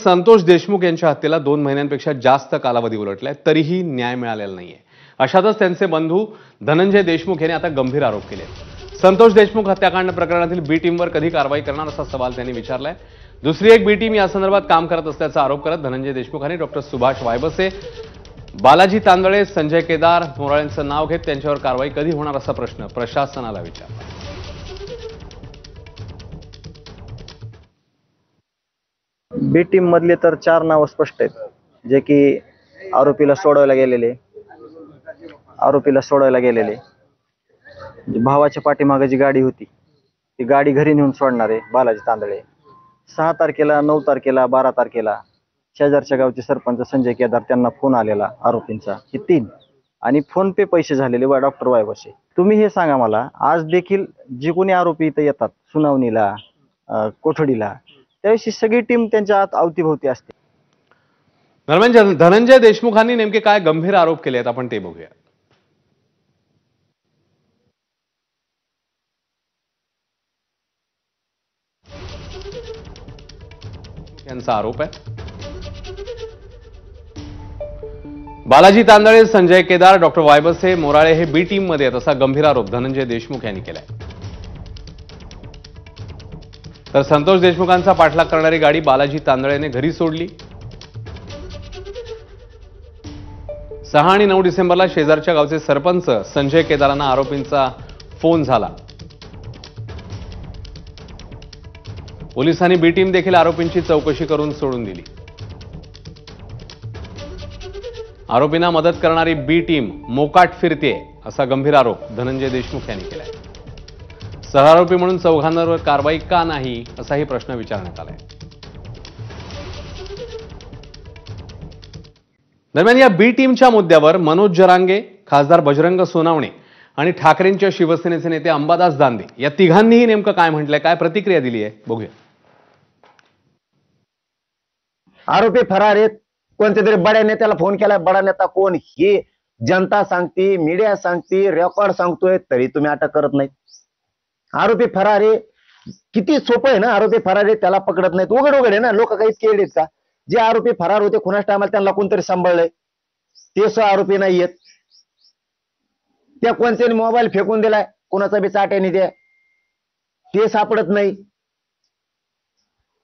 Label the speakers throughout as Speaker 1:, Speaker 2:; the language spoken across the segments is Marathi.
Speaker 1: संतोष देशमुख यांच्या हत्येला 2 महिन्यांपेक्षा जास्त कालावधी उलटलाय तरीही न्याय मिळालेला नाहीये। अशातच त्यांचे बंधू धनंजय देशमुख यांनी आता गंभीर आरोप केले। संतोष देशमुख हत्याकांड प्रकरणातील बी टीमवर कधी कारवाई करणार असा सवाल त्यांनी विचारलाय। दुसरी एक बी टीम या संदर्भात काम करत असल्याचा आरोप करत धनंजय देशमुखांनी डॉक्टर सुभाष वायबसे, बालाजी तांदळे, संजय केदार, मोराळेंचं नाव घेत त्यांच्यावर कारवाई कधी होणार असा प्रश्न प्रशासनाला विचारला।
Speaker 2: बी टीम मधले तर 4 नाव स्पष्ट आहेत, जे की आरोपीला सोडवायला गेलेले भावाच्या पाठीमागे जी गाडी होती ती गाडी घरी नेऊन सोडणारे बालाजी तांदळे, 6 तारखेला, 9 तारखेला, 12 तारखेला शेजारच्या गावचे सरपंच संजय केदार, त्यांना फोन आलेला आरोपींचा, हे 3 आणि फोन पे पैसे झालेले डॉक्टर वायबसे। तुम्ही हे सांगा मला, आज देखील जे कोणी आरोपी इथे येतात सुनावणीला, कोठडीला, त्याविषयी सगळी टीम त्यांच्या आत अवतीभोवती असते।
Speaker 1: दरम्यान धनंजय देशमुखांनी नेमके काय गंभीर आरोप केले आहेत आपण ते बघूया। यांचा आरोप आहे बालाजी तांदळे, संजय केदार, डॉक्टर वायबसे, मोराळे हे बी टीम मध्ये आहेत असा गंभीर आरोप धनंजय देशमुख यांनी केलाय। तर संतोष देशमुखांचा पाठलाग करणारी गाडी बालाजी तांदळेने घरी सोडली। 6 आणि 9 डिसेंबरला शेजारच्या गावचे सरपंच संजय केदारांना आरोपींचा फोन झाला। पोलिसांनी बी टीम देखील आरोपींची चौकशी करून सोडून दिली। आरोपींना मदत करणारी बी टीम मोकाट फिरते असा गंभीर आरोप धनंजय देशमुख यांनी केलाय। सहआरोपी म्हणून चौघांवर कारवाई का नाही असाही प्रश्न विचारण्यात आलाय। दरम्यान या बी टीमच्या मुद्द्यावर मनोज जरांगे, खासदार बजरंग सोनावणे आणि ठाकरेंच्या शिवसेनेचे नेते अंबादास दानवे या तिघांनीही नेमकं काय म्हटलंय, काय प्रतिक्रिया दिली आहे बघूया।
Speaker 3: आरोपी फरार आहेत। कोणत्या तरी बड्या नेत्याला फोन केलाय, बडा नेता कोण हे जनता सांगते, मीडिया सांगते, रेकॉर्ड सांगतोय, तरी तुम्ही अटक करत नाहीत। आरोपी फरार आहे, किती सोपं आहे ना, आरोपी फरार आहे त्याला पकडत नाहीत, उघड आहे ना। लोक काही केलेत का? जे आरोपी फरार होते खुनाच्या टायमाला त्यांना कोणतरी सांभाळलंय, ते आरोपी नाहीयेत। त्या कोणत्याने मोबाईल फेकून दिलाय, कोणाचा बी चाट्याने द्या, ते सापडत नाही।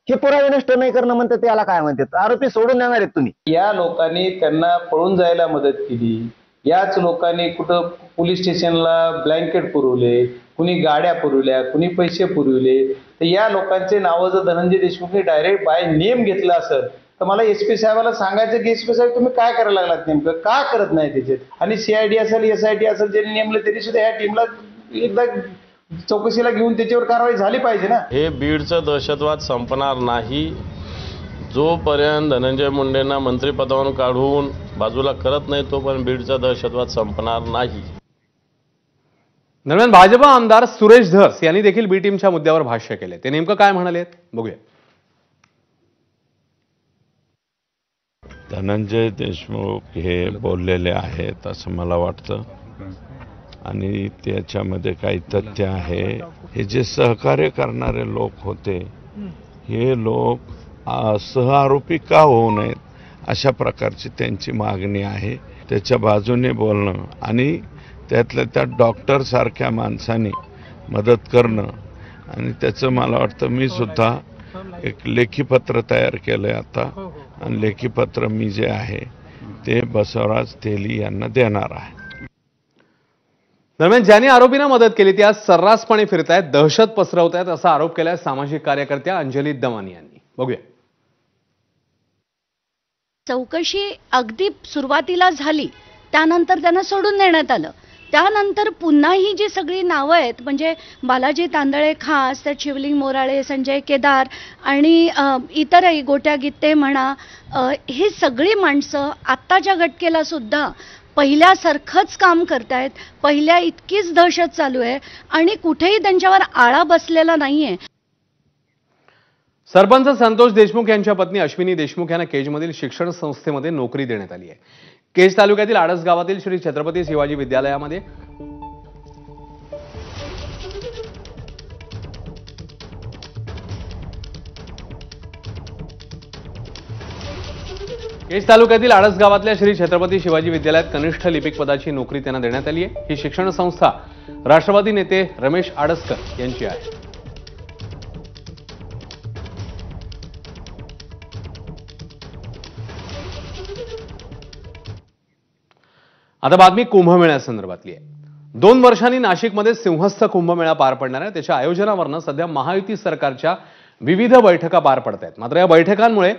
Speaker 3: हे पुरावे नष्ट नाही करणं म्हणतात, त्याला काय म्हणतात? आरोपी सोडून देणार आहेत तुम्ही?
Speaker 4: या लोकांनी त्यांना पळून जायला मदत केली, याच लोकांनी कुठं पोलीस स्टेशनला ब्लँकेट पुरवले, कुणी गाड्या पुरवल्या, कुणी पैसे पुरवले। तर या लोकांचे नावं जर धनंजय देशमुखने डायरेक्ट बाय नेम घेतलं असेल तर मला एसपी साहेबाला सांगायचं की एसपी साहेब तुम्ही काय करायला लागलात, नेमकं का करत नाही त्याच्यात? आणि सीआयडी असेल, एसआयटी असेल, ज्यांनी नेमलं तरी सुद्धा या टीमला एकदा चौकशीला घेऊन त्याच्यावर कारवाई झाली पाहिजे ना।
Speaker 5: हे बीडचं दहशतवाद संपणार नाही जोपर्यंत धनंजय मुंडेंना मंत्रिपदावरून काढून बाजूला करत नाही, तोपर्यंत बीडचा दहशतवाद संपणार नाही।
Speaker 1: दरम्यान भाजपा आमदार सुरेश धस यांनी देखील बी टीमच्या मुद्द्यावर भाष्य केले। ते नेमकं काय म्हणालेत बघूया।
Speaker 6: धनंजय देशमुख हे बोललेले आहेत असं मला वाटतं आणि त्याच्यामध्ये काही तथ्य आहे। हे जे सहकार्य करणारे लोक होते, हे लोक सहआरोपी का होऊ नयेत अशा प्रकारची त्यांची मागणी आहे। त्याच्या बाजूने बोलणं आणि त्यातल्या त्यात डॉक्टर सारख्या माणसांनी मदत करणं, आणि त्याचं मला वाटतं मी सुद्धा एक लेखीपत्र तयार केलंय आता, आणि लेखीपत्र मी जे आहे ते बसवराज तेली यांना देणार आहे।
Speaker 1: दरम्यान ज्यांनी आरोपींना मदत केली ते आज सर्रासपणे फिरतायत, दहशत पसरवतायत असा आरोप केलाय सामाजिक कार्यकर्त्या अंजली दमानी यांनी। बघूया।
Speaker 7: चौकशी अगदी सुरुवातीला झाली, त्यानंतर त्यांना सोडून देण्यात आलं। त्यानंतर पुन्हा ही जी सगळी नावं आहेत, म्हणजे बालाजी तांदळे खास, त्यात शिवलिंग मोराळे, संजय केदार आणि इतरही गोट्या गीते म्हणा, ही सगळी माणसं आत्ताच्या घटकेला सुद्धा पहिल्यासारखंच काम करतायत, पहिल्या इतकीच दहशत चालू आहे आणि कुठेही त्यांच्यावर आळा बसलेला नाहीये।
Speaker 1: सरपंच संतोष देशमुख यांच्या पत्नी अश्विनी देशमुख यांना केजमधील शिक्षण संस्थेमध्ये नोकरी देण्यात आली आहे। केज तालुक्यातील आडस गावातील श्री छत्रपती शिवाजी विद्यालयामध्ये केज तालुक्यातील आडस गावातल्या श्री छत्रपती शिवाजी विद्यालयात कनिष्ठ लिपिक पदाची नोकरी त्यांना देण्यात आली आहे। ही शिक्षण संस्था राष्ट्रवादी नेते रमेश आडसकर यांची आहे। आता बातमी कुंभमेळ्यासंदर्भातली आहे। 2 वर्षांनी नाशिकमध्ये सिंहस्थ कुंभमेळा पार पडणार आहे। त्याच्या आयोजनावरनं सध्या महायुती सरकारच्या विविध बैठका पार पडत आहेत। मात्र या बैठकांमुळे